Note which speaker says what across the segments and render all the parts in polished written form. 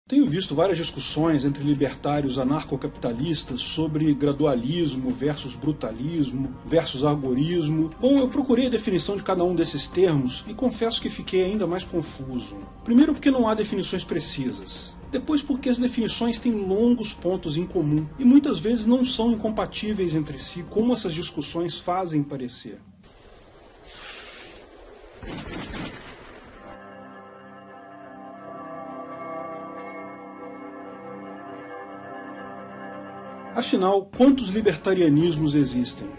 Speaker 1: Tenho visto várias discussões entre libertários anarcocapitalistas sobre gradualismo versus brutalismo versus algorismo. Bom, eu procurei a definição de cada um desses termos e confesso que fiquei ainda mais confuso. Primeiro porque não há definições precisas. Depois porque as definições têm longos pontos em comum e muitas vezes não são incompatíveis entre si, como essas discussões fazem parecer. Afinal, quantos libertarianismos existem?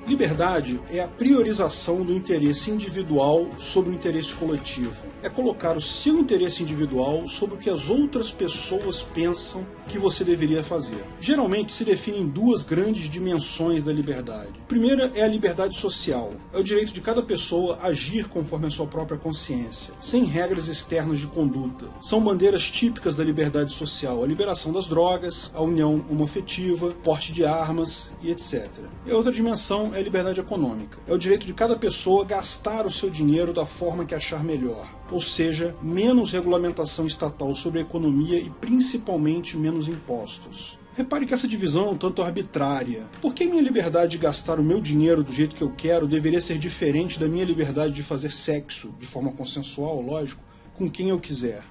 Speaker 1: Liberdade é a priorização do interesse individual sobre o interesse coletivo. É colocar o seu interesse individual sobre o que as outras pessoas pensam que você deveria fazer. Geralmente se define em duas grandes dimensões da liberdade. A primeira é a liberdade social. É o direito de cada pessoa agir conforme a sua própria consciência, sem regras externas de conduta. São bandeiras típicas da liberdade social: a liberação das drogas, a união homoafetiva, porte de armas e etc. E a outra dimensão é a liberdade econômica. É o direito de cada pessoa gastar o seu dinheiro da forma que achar melhor. Ou seja, menos regulamentação estatal sobre a economia e principalmente menos impostos. Repare que essa divisão é um tanto arbitrária. Por que minha liberdade de gastar o meu dinheiro do jeito que eu quero deveria ser diferente da minha liberdade de fazer sexo, de forma consensual, lógico, com quem eu quiser?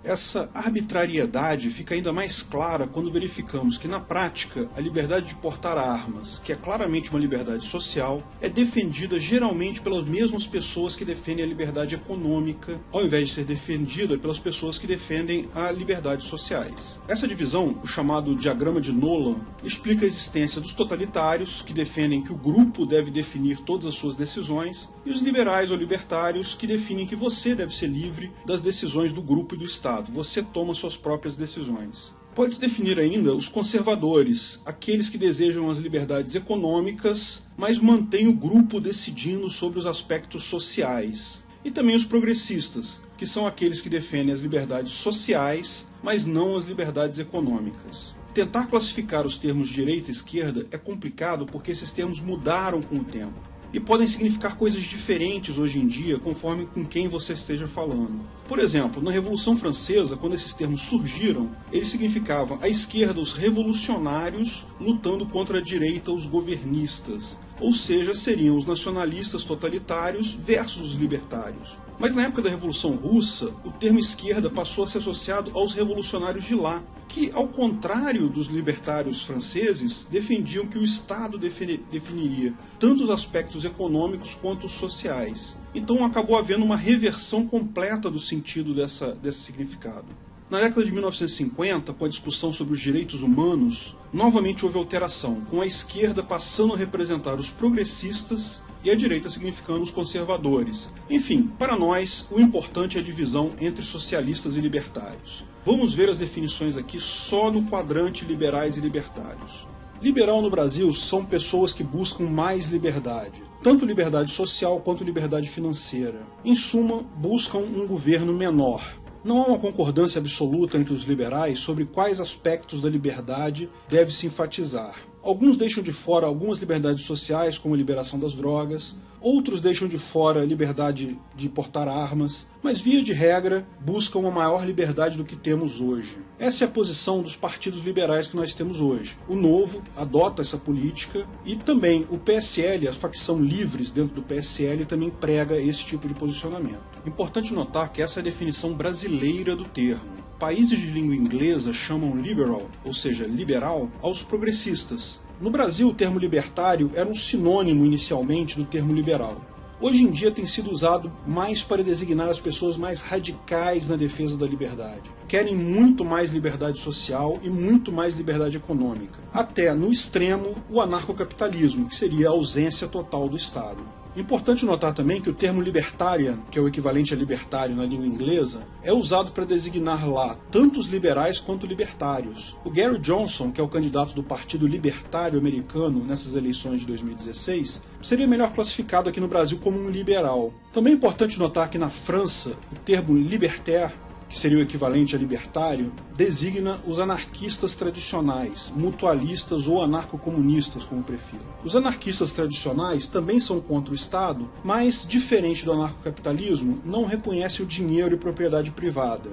Speaker 1: Essa arbitrariedade fica ainda mais clara quando verificamos que, na prática, a liberdade de portar armas, que é claramente uma liberdade social, é defendida geralmente pelas mesmas pessoas que defendem a liberdade econômica, ao invés de ser defendida pelas pessoas que defendem a liberdades sociais. Essa divisão, o chamado diagrama de Nolan, explica a existência dos totalitários, que defendem que o grupo deve definir todas as suas decisões, e os liberais ou libertários, que definem que você deve ser livre das decisões do grupo e do Estado. Você toma suas próprias decisões. Pode-se definir ainda os conservadores, aqueles que desejam as liberdades econômicas, mas mantêm o grupo decidindo sobre os aspectos sociais. E também os progressistas, que são aqueles que defendem as liberdades sociais, mas não as liberdades econômicas. Tentar classificar os termos direita e esquerda é complicado porque esses termos mudaram com o tempo. E podem significar coisas diferentes hoje em dia, conforme com quem você esteja falando. Por exemplo, na Revolução Francesa, quando esses termos surgiram, eles significavam à esquerda os revolucionários lutando contra a direita os governistas. Ou seja, seriam os nacionalistas totalitários versus os libertários. Mas na época da Revolução Russa, o termo esquerda passou a ser associado aos revolucionários de lá, que, ao contrário dos libertários franceses, defendiam que o Estado definiria tanto os aspectos econômicos quanto os sociais. Então acabou havendo uma reversão completa do sentido desse significado. Na década de 1950, com a discussão sobre os direitos humanos, novamente houve alteração, com a esquerda passando a representar os progressistas e a direita significando os conservadores. Enfim, para nós, o importante é a divisão entre socialistas e libertários. Vamos ver as definições aqui só no quadrante liberais e libertários. Liberal no Brasil são pessoas que buscam mais liberdade, tanto liberdade social quanto liberdade financeira. Em suma, buscam um governo menor. Não há uma concordância absoluta entre os liberais sobre quais aspectos da liberdade deve se enfatizar. Alguns deixam de fora algumas liberdades sociais, como a liberação das drogas, outros deixam de fora a liberdade de portar armas, mas via de regra buscam uma maior liberdade do que temos hoje. Essa é a posição dos partidos liberais que nós temos hoje. O Novo adota essa política e também o PSL, a facção Livres dentro do PSL, também prega esse tipo de posicionamento. Importante notar que essa é a definição brasileira do termo. Países de língua inglesa chamam liberal, ou seja, liberal, aos progressistas. No Brasil, o termo libertário era um sinônimo inicialmente do termo liberal. Hoje em dia tem sido usado mais para designar as pessoas mais radicais na defesa da liberdade. Querem muito mais liberdade social e muito mais liberdade econômica. Até, no extremo, o anarcocapitalismo, que seria a ausência total do Estado. Importante notar também que o termo libertarian, que é o equivalente a libertário na língua inglesa, é usado para designar lá tanto os liberais quanto libertários. O Gary Johnson, que é o candidato do Partido Libertário Americano nessas eleições de 2016, seria melhor classificado aqui no Brasil como um liberal. Também é importante notar que na França, o termo libertaire, que seria o equivalente a libertário, designa os anarquistas tradicionais, mutualistas ou anarcocomunistas, como prefiram. Os anarquistas tradicionais também são contra o Estado, mas, diferente do anarcocapitalismo, não reconhecem o dinheiro e propriedade privada.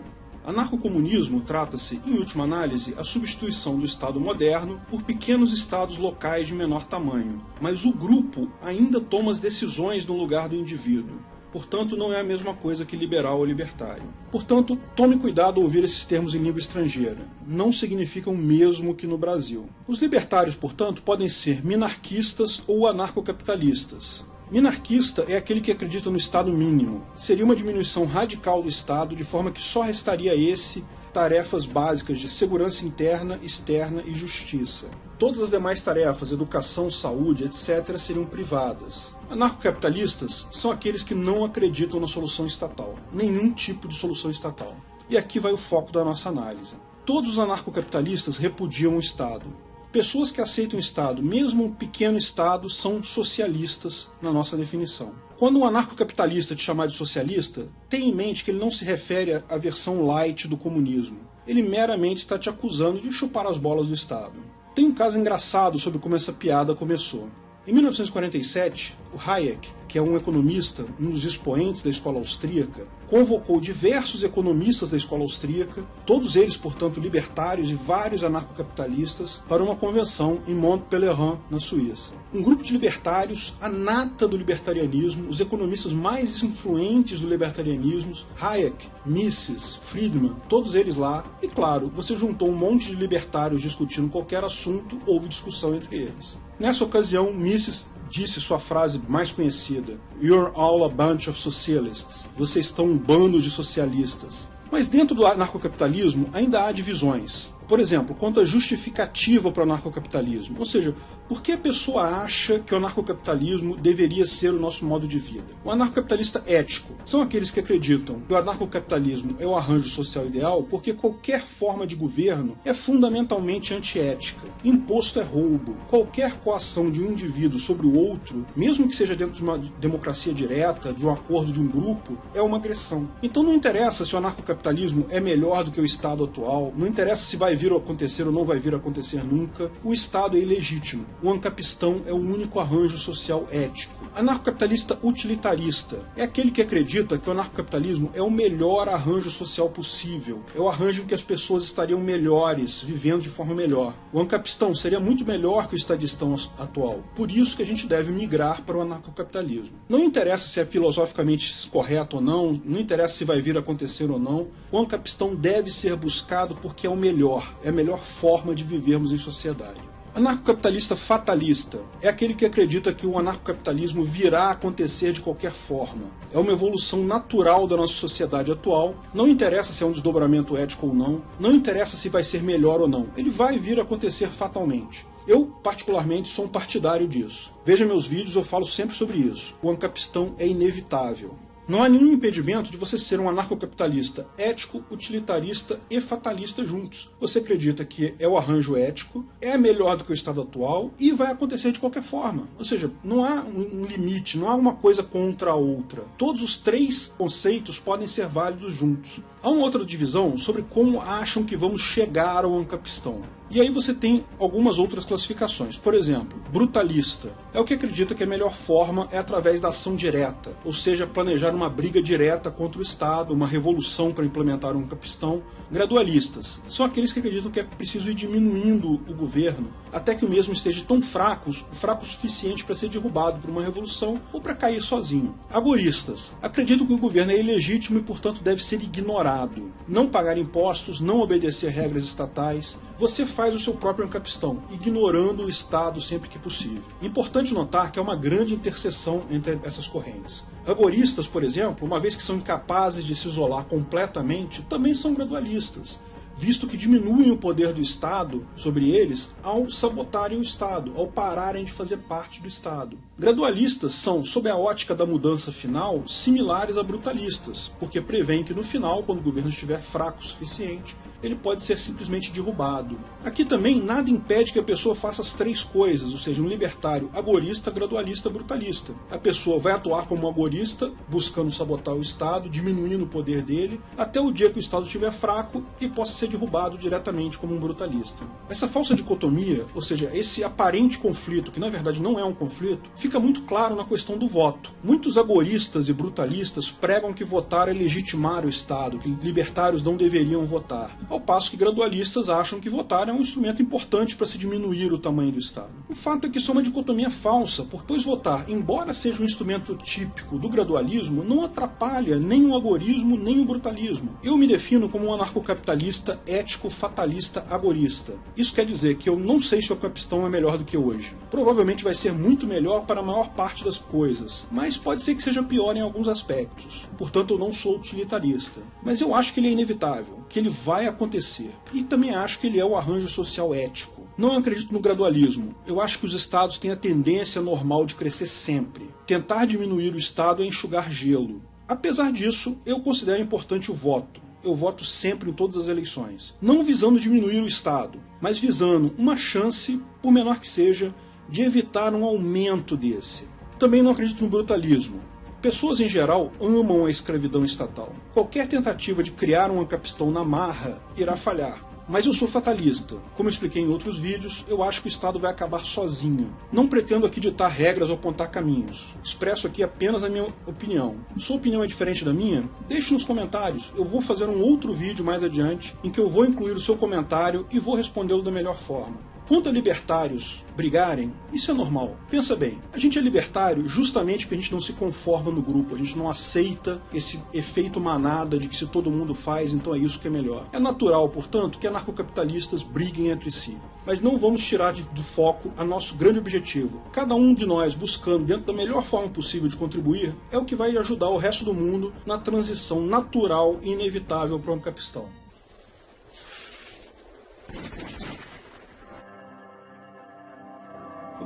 Speaker 1: Anarcocomunismo trata-se, em última análise, a substituição do Estado moderno por pequenos estados locais de menor tamanho, mas o grupo ainda toma as decisões no lugar do indivíduo. Portanto, não é a mesma coisa que liberal ou libertário. Portanto, tome cuidado ao ouvir esses termos em língua estrangeira. Não significam o mesmo que no Brasil. Os libertários, portanto, podem ser minarquistas ou anarcocapitalistas. Minarquista é aquele que acredita no Estado mínimo. Seria uma diminuição radical do Estado, de forma que só restaria a esse tarefas básicas de segurança interna, externa e justiça. Todas as demais tarefas, educação, saúde, etc., seriam privadas. Anarcocapitalistas são aqueles que não acreditam na solução estatal, nenhum tipo de solução estatal. E aqui vai o foco da nossa análise. Todos os anarcocapitalistas repudiam o Estado. Pessoas que aceitam o Estado, mesmo um pequeno Estado, são socialistas na nossa definição. Quando um anarcocapitalista te chamar de socialista, tenha em mente que ele não se refere à versão light do comunismo. Ele meramente está te acusando de chupar as bolas do Estado. Tem um caso engraçado sobre como essa piada começou. Em 1947, o Hayek, que é um economista, um dos expoentes da escola austríaca, convocou diversos economistas da escola austríaca, todos eles, portanto, libertários e vários anarcocapitalistas, para uma convenção em Mont-Pelerin, na Suíça. Um grupo de libertários, a nata do libertarianismo, os economistas mais influentes do libertarianismo, Hayek, Mises, Friedman, todos eles lá, e claro, você juntou um monte de libertários discutindo qualquer assunto, houve discussão entre eles. Nessa ocasião, Mises disse sua frase mais conhecida: "You're all a bunch of socialists." Vocês estão um bando de socialistas. Mas dentro do anarcocapitalismo ainda há divisões. Por exemplo, quanto à justificativa para o anarcocapitalismo. Ou seja, por que a pessoa acha que o anarcocapitalismo deveria ser o nosso modo de vida? O anarcocapitalista ético são aqueles que acreditam que o anarcocapitalismo é o arranjo social ideal porque qualquer forma de governo é fundamentalmente antiética. Imposto é roubo. Qualquer coação de um indivíduo sobre o outro, mesmo que seja dentro de uma democracia direta, de um acordo de um grupo, é uma agressão. Então não interessa se o anarcocapitalismo é melhor do que o Estado atual, não interessa se vai vir a acontecer ou não vai vir a acontecer nunca, o Estado é ilegítimo. O ancapistão é o único arranjo social ético. Anarcocapitalista utilitarista é aquele que acredita que o anarcocapitalismo é o melhor arranjo social possível, é o arranjo em que as pessoas estariam melhores, vivendo de forma melhor. O ancapistão seria muito melhor que o estadistão atual, por isso que a gente deve migrar para o anarcocapitalismo. Não interessa se é filosoficamente correto ou não, não interessa se vai vir a acontecer ou não, o ancapistão deve ser buscado porque é o melhor, é a melhor forma de vivermos em sociedade. Anarcocapitalista fatalista é aquele que acredita que o anarcocapitalismo virá a acontecer de qualquer forma. É uma evolução natural da nossa sociedade atual, não interessa se é um desdobramento ético ou não, não interessa se vai ser melhor ou não, ele vai vir a acontecer fatalmente. Eu, particularmente, sou um partidário disso. Veja meus vídeos, eu falo sempre sobre isso. O ancapistão é inevitável. Não há nenhum impedimento de você ser um anarcocapitalista ético, utilitarista e fatalista juntos. Você acredita que é o arranjo ético, é melhor do que o Estado atual e vai acontecer de qualquer forma. Ou seja, não há um limite, não há uma coisa contra a outra. Todos os três conceitos podem ser válidos juntos. Há uma outra divisão sobre como acham que vamos chegar ao ancapistão. E aí você tem algumas outras classificações. Por exemplo, brutalista é o que acredita que a melhor forma é através da ação direta, ou seja, planejar uma briga direta contra o Estado, uma revolução para implementar um ancapistão. Gradualistas são aqueles que acreditam que é preciso ir diminuindo o governo até que o mesmo esteja tão fraco o suficiente para ser derrubado por uma revolução ou para cair sozinho. Agoristas acreditam que o governo é ilegítimo e, portanto, deve ser ignorado. Não pagar impostos, não obedecer regras estatais. Você faz o seu próprio ancapistão, ignorando o Estado sempre que possível. Importante notar que há uma grande interseção entre essas correntes. Agoristas, por exemplo, uma vez que são incapazes de se isolar completamente, também são gradualistas, visto que diminuem o poder do Estado sobre eles ao sabotarem o Estado, ao pararem de fazer parte do Estado. Gradualistas são, sob a ótica da mudança final, similares a brutalistas, porque prevêem que no final, quando o governo estiver fraco o suficiente, ele pode ser simplesmente derrubado. Aqui também nada impede que a pessoa faça as três coisas, ou seja, um libertário agorista, gradualista, brutalista. A pessoa vai atuar como um agorista, buscando sabotar o Estado, diminuindo o poder dele, até o dia que o Estado estiver fraco e possa ser derrubado diretamente como um brutalista. Essa falsa dicotomia, ou seja, esse aparente conflito, que na verdade não é um conflito, fica muito claro na questão do voto. Muitos agoristas e brutalistas pregam que votar é legitimar o Estado, que libertários não deveriam votar, ao passo que gradualistas acham que votar é um instrumento importante para se diminuir o tamanho do Estado. O fato é que isso é uma dicotomia falsa, pois votar, embora seja um instrumento típico do gradualismo, não atrapalha nem o agorismo nem o brutalismo. Eu me defino como um anarcocapitalista ético, fatalista, agorista. Isso quer dizer que eu não sei se o capistão é melhor do que hoje. Provavelmente vai ser muito melhor para a maior parte das coisas, mas pode ser que seja pior em alguns aspectos. Portanto, eu não sou utilitarista. Mas eu acho que ele é inevitável, que ele vai acontecer. E também acho que ele é o arranjo social ético. Não acredito no gradualismo. Eu acho que os estados têm a tendência normal de crescer sempre. Tentar diminuir o Estado é enxugar gelo. Apesar disso, eu considero importante o voto. Eu voto sempre em todas as eleições. Não visando diminuir o Estado, mas visando uma chance, por menor que seja, de evitar um aumento desse. Também não acredito no brutalismo. Pessoas em geral amam a escravidão estatal. Qualquer tentativa de criar um ancapistão na marra irá falhar. Mas eu sou fatalista. Como eu expliquei em outros vídeos, eu acho que o Estado vai acabar sozinho. Não pretendo aqui ditar regras ou apontar caminhos. Expresso aqui apenas a minha opinião. Sua opinião é diferente da minha? Deixe nos comentários. Eu vou fazer um outro vídeo mais adiante, em que eu vou incluir o seu comentário e vou respondê-lo da melhor forma. Quanto a libertários brigarem, isso é normal. Pensa bem, a gente é libertário justamente porque a gente não se conforma no grupo, a gente não aceita esse efeito manada de que se todo mundo faz, então é isso que é melhor. É natural, portanto, que anarcocapitalistas briguem entre si. Mas não vamos tirar do foco a nosso grande objetivo. Cada um de nós buscando, dentro da melhor forma possível de contribuir, é o que vai ajudar o resto do mundo na transição natural e inevitável para o ancapistão.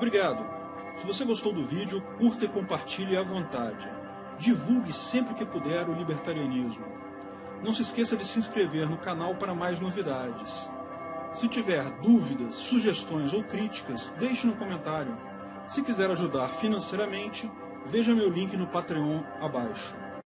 Speaker 1: Obrigado. Se você gostou do vídeo, curta e compartilhe à vontade. Divulgue sempre que puder o libertarianismo. Não se esqueça de se inscrever no canal para mais novidades. Se tiver dúvidas, sugestões ou críticas, deixe no comentário. Se quiser ajudar financeiramente, veja meu link no Patreon abaixo.